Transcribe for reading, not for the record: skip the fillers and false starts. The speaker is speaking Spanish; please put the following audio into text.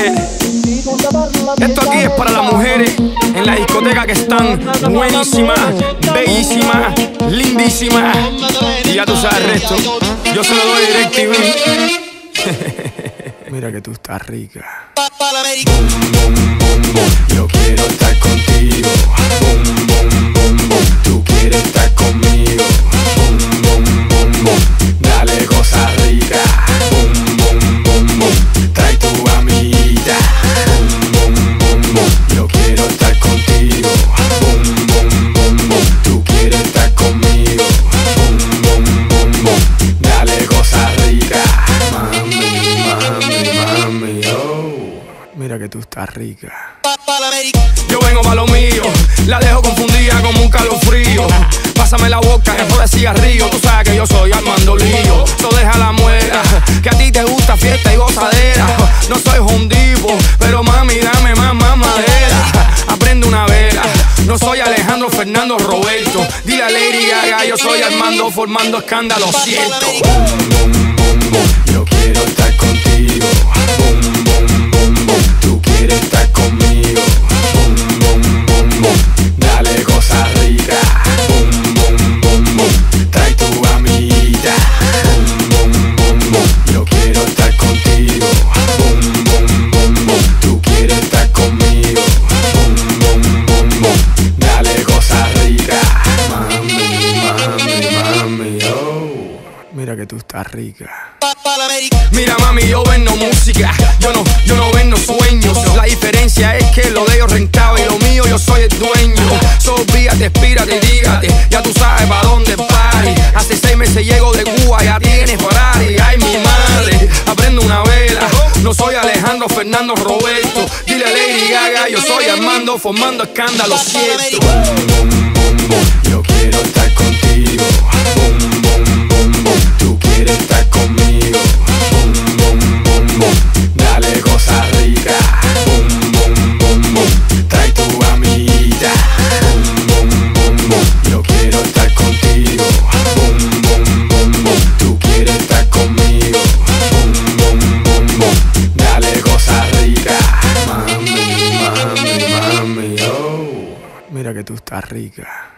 Yeah. Esto aquí es para las mujeres en la discoteca que están buenísimas, bellísimas, lindísimas. Y ya tú sabes el resto. Yo se lo doy DirecTV. Mira que tú estás rica. Boom, boom, boom, boom. Yo quiero estar contigo. Boom, boom, boom, boom. Tú quieres estar conmigo. Boom, boom, boom, boom. Dale cosa rica. Boom, boom, boom, boom. Trae tu amiguita. Boom, boom, boom, boom. Yo quiero estar contigo. Boom, boom, boom, boom. Tú quieres estar conmigo. Boom, boom, boom, boom. Dale cosa rica. Mami, mami, mami, oh. Mira que tú estás rica. Yo vengo pa' lo mío, la dejo confundida como un calofrío. Pásame la boca, que de cigarrillo. Tú sabes que yo soy Armando Lío. So deja la muela, que a ti te gusta fiesta y gozadera. No soy hondipo, pero mami dame más madera. Aprende una vela, no soy Alejandro Fernando Roberto. Dile a Lady Gaga, yo soy Armando formando escándalo, cierto. Boom, boom, boom, boom. Yo quiero estar contigo. Boom, boom, boom, boom. Tú quieres estar conmigo. Boom, boom, boom, boom. Dale cosa rica. Boom, boom, boom, boom. Trae tu amiguita. Boom, boom, boom, boom. Yo quiero estar contigo. Boom, boom, boom, boom. Tú quieres estar conmigo. Boom, boom, boom, boom. Dale cosa rica. Mami, mami, mami, oh. Mira que tú estás rica. Mira mami, yo vendo música, yo no vendo sueños. La diferencia es que lo de ellos rentaba y lo mío yo soy el dueño. Olvídate, espírate, dígate, ya tú sabes pa' dónde party. Hace 6 meses llego de Cuba, ya tienes Ferrari. Ay mi madre, aprendo una vela. No soy Alejandro Fernando Roberto. Dile a Lady Gaga, yo soy Armando formando escándalo, cierto. Boom, boom, boom, boom. Yo quiero estar contigo. Boom, boom, boom, boom. Tú quieres estar conmigo. Boom, boom, boom, boom. Dale cosa rica. Boom, boom, boom, boom. Trae tu amiguita. Boom, boom, boom, boom. Yo quiero estar contigo. Boom, boom, boom, boom. Tú quieres estar conmigo. Boom, boom, boom, boom. Dale cosa rica. Mami, mami, mami, oh. Mira que tú estás rica.